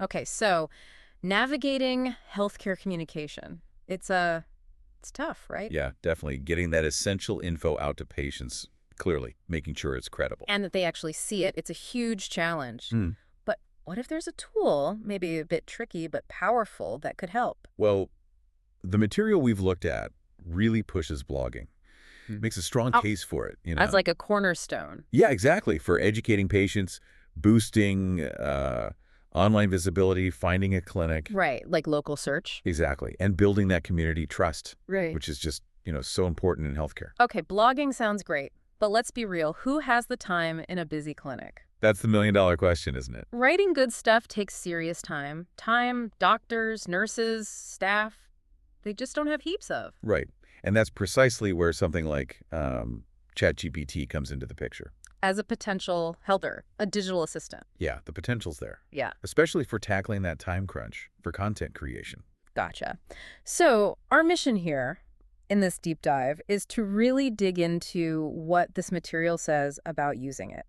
Okay, so navigating healthcare communication. It's tough, right? Yeah, definitely. Getting that essential info out to patients, clearly, making sure it's credible. And that they actually see it. It's a huge challenge. Hmm. But what if there's a tool, maybe a bit tricky but powerful, that could help? Well, the material we've looked at really pushes blogging. Makes a strong Oh, case for it, as like a cornerstone. Yeah, exactly. For educating patients, boosting online visibility, finding a clinic. Right, like local search. Exactly. And building that community trust, Right. which is just, so important in healthcare. Okay, blogging sounds great. But let's be real, who has the time in a busy clinic? That's the million-dollar question, isn't it? Writing good stuff takes serious time. Time, doctors, nurses, staff, they just don't have heaps of. Right. And that's precisely where something like ChatGPT comes into the picture. As a potential helper, a digital assistant. Yeah, the potential's there, Yeah, especially for tackling that time crunch for content creation. gotcha. So our mission here in this deep dive is to really dig into what this material says about using it.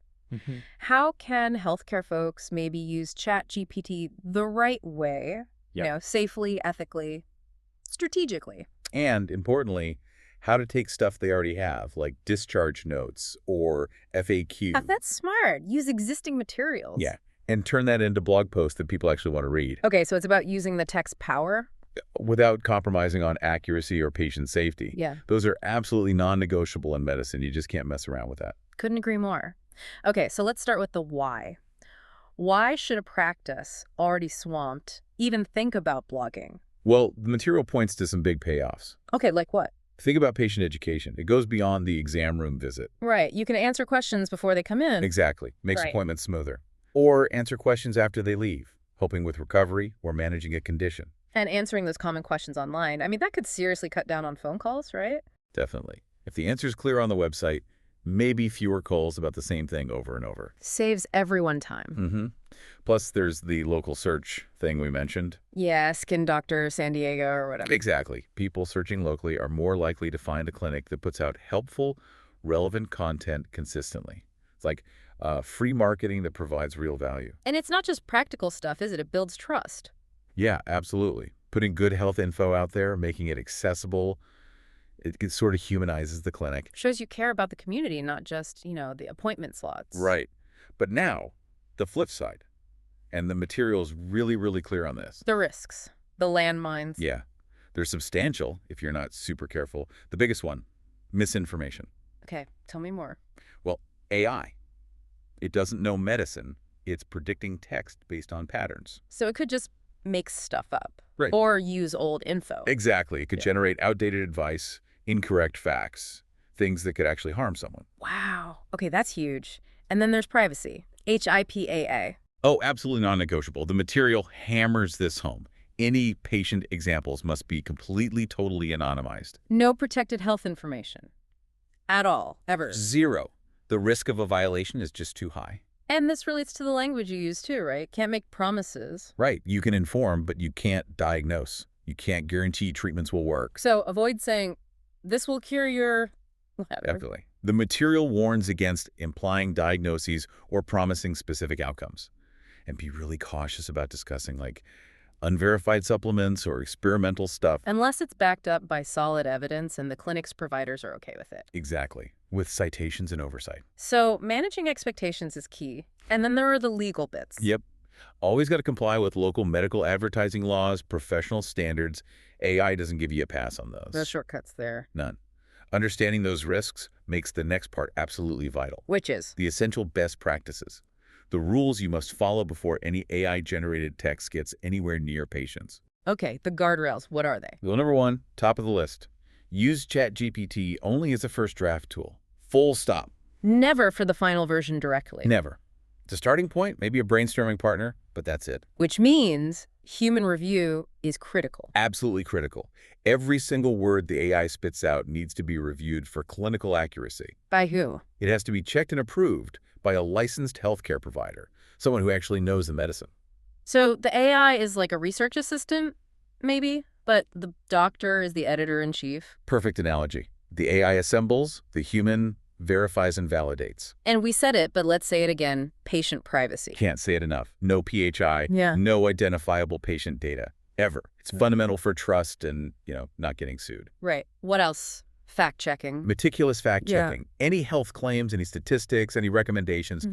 How can healthcare folks maybe use ChatGPT the right way, safely, ethically, strategically? And importantly, how to take stuff they already have, like discharge notes or FAQ. That's smart. Use existing materials. Yeah, and turn that into blog posts that people actually want to read Okay, so it's about using the tech's power. without compromising on accuracy or patient safety. Yeah. Those are absolutely non-negotiable in medicine. You just can't mess around with that. Couldn't agree more. Okay, so let's start with the why. Why should a practice already swamped even think about blogging? Well, the material points to some big payoffs. Okay, like what? Think about patient education. It goes beyond the exam room visit. Right, you can answer questions before they come in. Exactly. Makes Right. appointments smoother. Or answer questions after they leave, helping with recovery or managing a condition. And answering those common questions online. I mean, that could seriously cut down on phone calls, right? Definitely. If the answer's clear on the website, maybe fewer calls about the same thing over and over. Saves everyone time. Plus, there's the local search thing we mentioned. Yeah, Skin Doctor San Diego or whatever. Exactly. People searching locally are more likely to find a clinic that puts out helpful, relevant content consistently. It's like free marketing that provides real value. And it's not just practical stuff, is it? It builds trust. Yeah, absolutely. Putting good health info out there, making it accessible, it sort of humanizes the clinic. Shows you care about the community, not just, the appointment slots. Right. But now, the flip side. And the material's really, really clear on this. The risks, the landmines. Yeah. They're substantial if you're not super careful. The biggest one, misinformation. Okay, tell me more. Well, AI. It doesn't know medicine. It's predicting text based on patterns. So it could just make stuff up. Right. Or use old info. Exactly. It could generate outdated advice, incorrect facts, things that could actually harm someone. Wow. Okay, that's huge. And then there's privacy. HIPAA. Oh, absolutely non-negotiable. The material hammers this home. Any patient examples must be completely, totally anonymized. No protected health information. At all. Ever. Zero. The risk of a violation is just too high. And this relates to the language you use too, right? Can't make promises. Right. You can inform, but you can't diagnose. You can't guarantee treatments will work. So avoid saying, this will cure your... whatever. Definitely. The material warns against implying diagnoses or promising specific outcomes. And be really cautious about discussing like unverified supplements or experimental stuff. Unless it's backed up by solid evidence and the clinic's providers are okay with it. Exactly. With citations and oversight. So managing expectations is key. And then there are the legal bits. Yep. Always got to comply with local medical advertising laws, professional standards. AI doesn't give you a pass on those. No shortcuts there. None. Understanding those risks makes the next part absolutely vital. Which is? The essential best practices. The rules you must follow before any AI-generated text gets anywhere near patients. Okay, the guardrails, what are they? Rule number 1, top of the list. Use ChatGPT only as a first draft tool. Full stop. Never for the final version directly. Never. It's a starting point, maybe a brainstorming partner, but that's it. Which means human review is critical. Absolutely critical. Every single word the AI spits out needs to be reviewed for clinical accuracy. By who? It has to be checked and approved by a licensed healthcare provider, someone who actually knows the medicine. So the AI is like a research assistant, maybe, but the doctor is the editor-in-chief. Perfect analogy. The AI assembles, the human verifies and validates. And we said it, but let's say it again, patient privacy. Can't say it enough. No PHI, Yeah. no identifiable patient data, ever. It's fundamental for trust and, not getting sued. Right. What else? Fact-checking. Meticulous fact-checking. Any health claims, any statistics, any recommendations,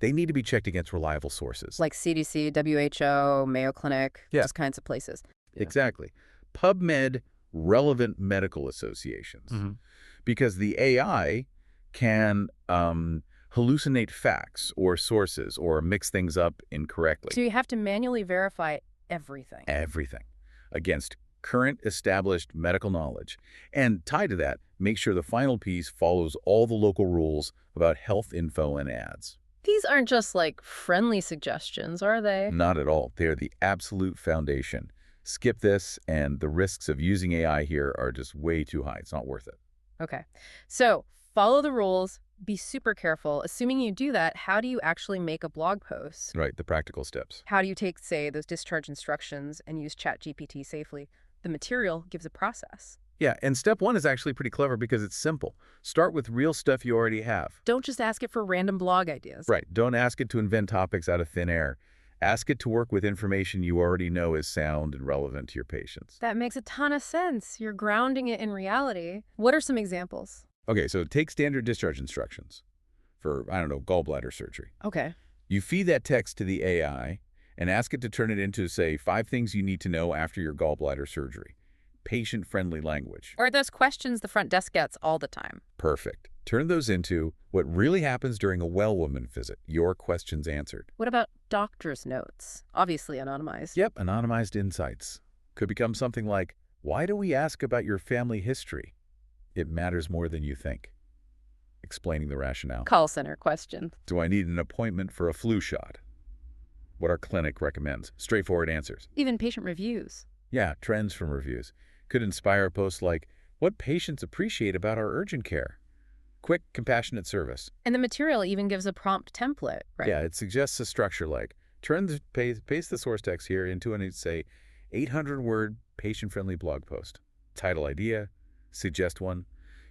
they need to be checked against reliable sources. Like CDC, WHO, Mayo Clinic, those kinds of places. Exactly. PubMed, relevant medical associations. Because the AI can hallucinate facts or sources or mix things up incorrectly. So you have to manually verify everything. Everything. Against current established medical knowledge. And tied to that, make sure the final piece follows all the local rules about health info and ads. These aren't just like friendly suggestions, are they? Not at all. They are the absolute foundation. Skip this, and the risks of using AI here are just way too high. It's not worth it. Okay. So follow the rules, be super careful. Assuming you do that, how do you actually make a blog post? Right, the practical steps. How do you take, say, those discharge instructions and use ChatGPT safely? The material gives a process. Yeah, and step one is actually pretty clever because it's simple. Start with real stuff you already have. Don't just ask it for random blog ideas. Right, don't ask it to invent topics out of thin air. Ask it to work with information you already know is sound and relevant to your patients. That makes a ton of sense. You're grounding it in reality. What are some examples? Okay, so take standard discharge instructions for, gallbladder surgery. Okay. You feed that text to the AI and ask it to turn it into, say, 5 things you need to know after your gallbladder surgery. Patient-friendly language. Or those questions the front desk gets all the time. Perfect. Turn those into what really happens during a well-woman visit, your questions answered. What about doctor's notes? Obviously anonymized. Yep, anonymized insights. Could become something like, why do we ask about your family history? It matters more than you think. Explaining the rationale. Call center question. Do I need an appointment for a flu shot? What our clinic recommends. Straightforward answers. Even patient reviews. Yeah, trends from reviews. Could inspire posts like, what patients appreciate about our urgent care? Quick, compassionate service. And the material even gives a prompt template, right? Yeah, it suggests a structure like, paste the source text here into an, say, 800-word patient-friendly blog post. Title idea, suggest one,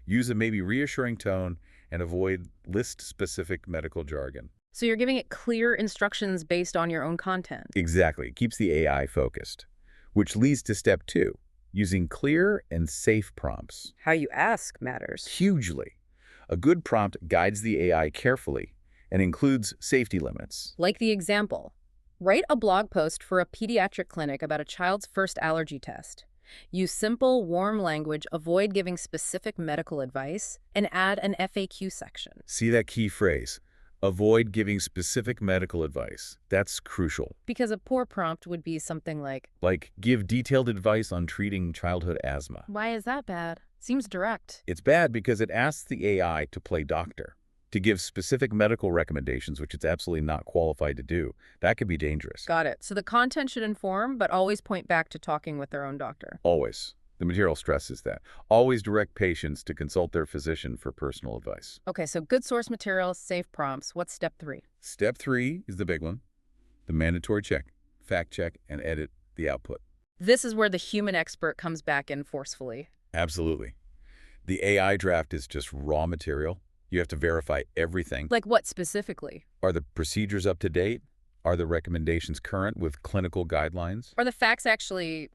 use a maybe reassuring tone, and avoid list-specific medical jargon. So you're giving it clear instructions based on your own content. Exactly. It keeps the AI focused. Which leads to step 2, using clear and safe prompts. How you ask matters. Hugely. A good prompt guides the AI carefully and includes safety limits. Like the example, write a blog post for a pediatric clinic about a child's first allergy test. Use simple, warm language, avoid giving specific medical advice, and add an FAQ section. See that key phrase, avoid giving specific medical advice. That's crucial. Because a poor prompt would be something like, give detailed advice on treating childhood asthma. why is that bad? Seems direct. It's bad because it asks the AI to play doctor, to give specific medical recommendations, which it's absolutely not qualified to do. That could be dangerous. Got it. So the content should inform, but always point back to talking with their own doctor. Always. The material stresses that. Always direct patients to consult their physician for personal advice. Okay, so good source material, safe prompts. What's step 3? Step 3 is the big one. The mandatory check. Fact check and edit the output. This is where the human expert comes back in forcefully. Absolutely. The AI draft is just raw material. You have to verify everything. Like what specifically? Are the procedures up to date? Are the recommendations current with clinical guidelines? Are the facts actually,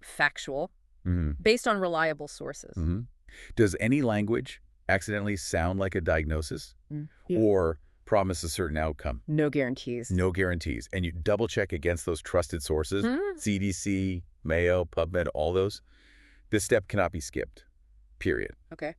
factual, based on reliable sources? Does any language accidentally sound like a diagnosis or promise a certain outcome? No guarantees. No guarantees. And you double check against those trusted sources, CDC, Mayo, PubMed, all those. This step cannot be skipped, period. Okay.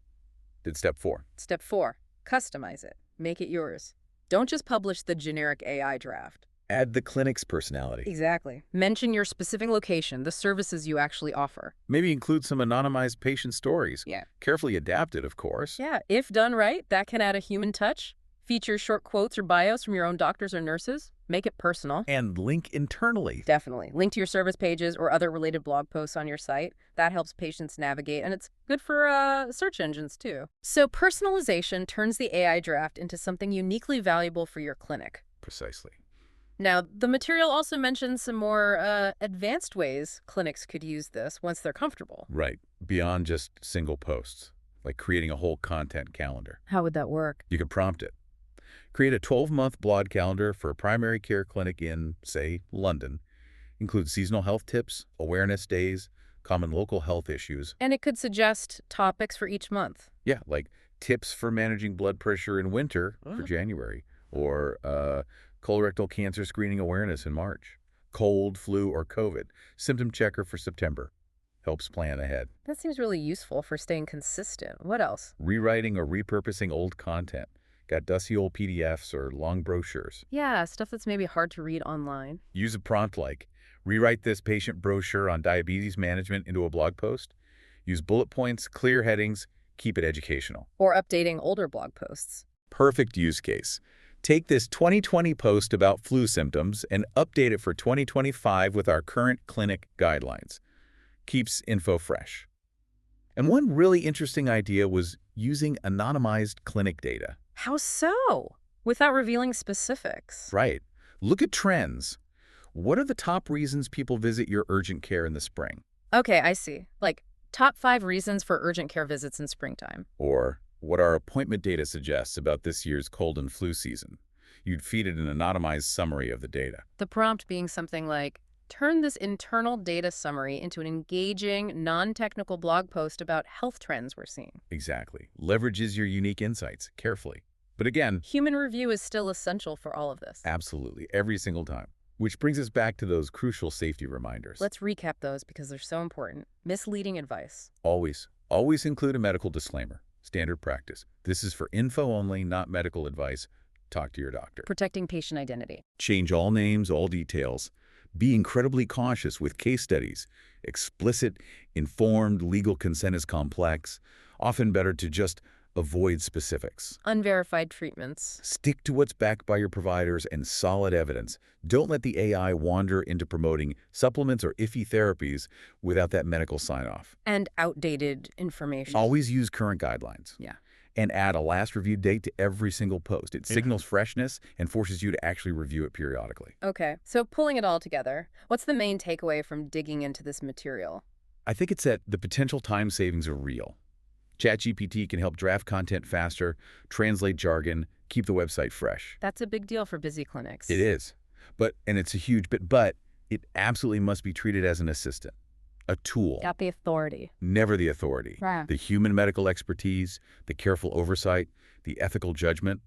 Then step 4. Step 4, customize it. Make it yours. Don't just publish the generic AI draft. Add the clinic's personality. Exactly. Mention your specific location, the services you actually offer. Maybe include some anonymized patient stories. Yeah. Carefully adapted, of course. Yeah, if done right, that can add a human touch. Feature short quotes or bios from your own doctors or nurses. Make it personal. And link internally. Definitely. Link to your service pages or other related blog posts on your site. That helps patients navigate, and it's good for search engines, too. So personalization turns the AI draft into something uniquely valuable for your clinic. Precisely. Now, the material also mentions some more advanced ways clinics could use this once they're comfortable. Right. Beyond just single posts. like creating a whole content calendar. How would that work? You could prompt it. Create a 12-month blog calendar for a primary care clinic in, say, London. Include seasonal health tips, awareness days, common local health issues. And it could suggest topics for each month. Yeah, like tips for managing blood pressure in winter for January, or colorectal cancer screening awareness in March, cold, flu, or COVID, symptom checker for September. Helps plan ahead. That seems really useful for staying consistent. What else? Rewriting or repurposing old content. Got dusty old PDFs or long brochures. Yeah, stuff that's maybe hard to read online. Use a prompt like, rewrite this patient brochure on diabetes management into a blog post. Use bullet points, clear headings, keep it educational. Or updating older blog posts. Perfect use case. Take this 2020 post about flu symptoms and update it for 2025 with our current clinic guidelines. Keeps info fresh. And one really interesting idea was using anonymized clinic data. How so? Without revealing specifics. Right. Look at trends. What are the top reasons people visit your urgent care in the spring? Okay, I see. Like, top 5 reasons for urgent care visits in springtime. Or what our appointment data suggests about this year's cold and flu season. You'd feed it an anonymized summary of the data. The prompt being something like, turn this internal data summary into an engaging, non-technical blog post about health trends we're seeing. Exactly. Leverages your unique insights carefully. But again, Human review is still essential for all of this. absolutely, every single time. Which brings us back to those crucial safety reminders. Let's recap those because they're so important. Misleading advice. Always include a medical disclaimer. Standard practice. This is for info only, not medical advice. Talk to your doctor. Protecting patient identity. Change all names, all details. Be incredibly cautious with case studies. Explicit, informed legal consent is complex. Often better to just avoid specifics. Unverified treatments. Stick to what's backed by your providers and solid evidence. Don't let the AI wander into promoting supplements or iffy therapies without that medical sign-off. And outdated information. Always use current guidelines. Yeah. And add a last reviewed date to every single post. It signals freshness and forces you to actually review it periodically. Okay, so pulling it all together, what's the main takeaway from digging into this material? I think it's that the potential time savings are real. ChatGPT can help draft content faster, translate jargon, keep the website fresh. That's a big deal for busy clinics. It is. And it's a huge bit, but it absolutely must be treated as an assistant, a tool. Got the authority. Never the authority. Right. The human medical expertise, the careful oversight, the ethical judgment,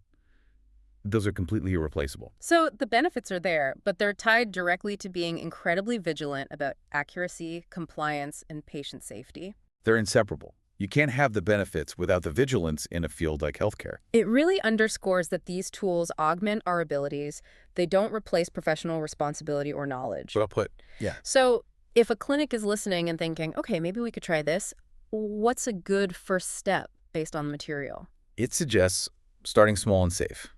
those are completely irreplaceable. So the benefits are there, but they're tied directly to being incredibly vigilant about accuracy, compliance, and patient safety. They're inseparable. You can't have the benefits without the vigilance in a field like healthcare. It really underscores that these tools augment our abilities. They don't replace professional responsibility or knowledge. Well put. Yeah. So if a clinic is listening and thinking, okay, maybe we could try this, what's a good first step based on the material? It suggests starting small and safe.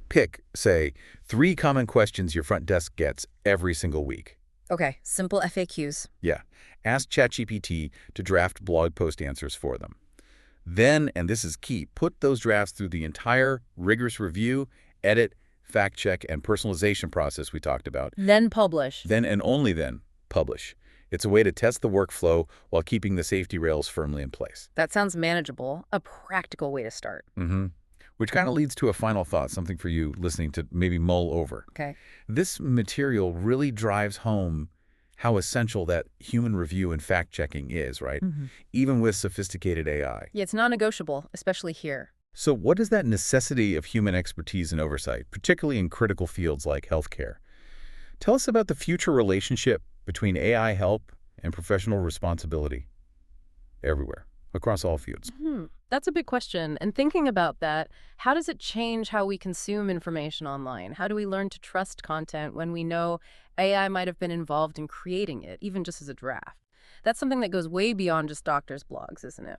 Pick, say, 3 common questions your front desk gets every single week. Okay, simple FAQs. Yeah. Ask ChatGPT to draft blog post answers for them. Then, and this is key, put those drafts through the entire rigorous review, edit, fact check, and personalization process we talked about. Then publish. Then and only then, publish. It's a way to test the workflow while keeping the safety rails firmly in place. That sounds manageable, a practical way to start. Which kind of leads to a final thought, something for you listening to maybe mull over. Okay. This material really drives home how essential that human review and fact-checking is, right? Even with sophisticated AI. Yeah, it's non-negotiable, especially here. So what is that necessity of human expertise and oversight, particularly in critical fields like healthcare? Tell us about the future relationship between AI help and professional responsibility everywhere, across all fields. That's a big question. And thinking about that, how does it change how we consume information online? How do we learn to trust content when we know AI might have been involved in creating it, even just as a draft? That's something that goes way beyond just doctors' blogs, isn't it?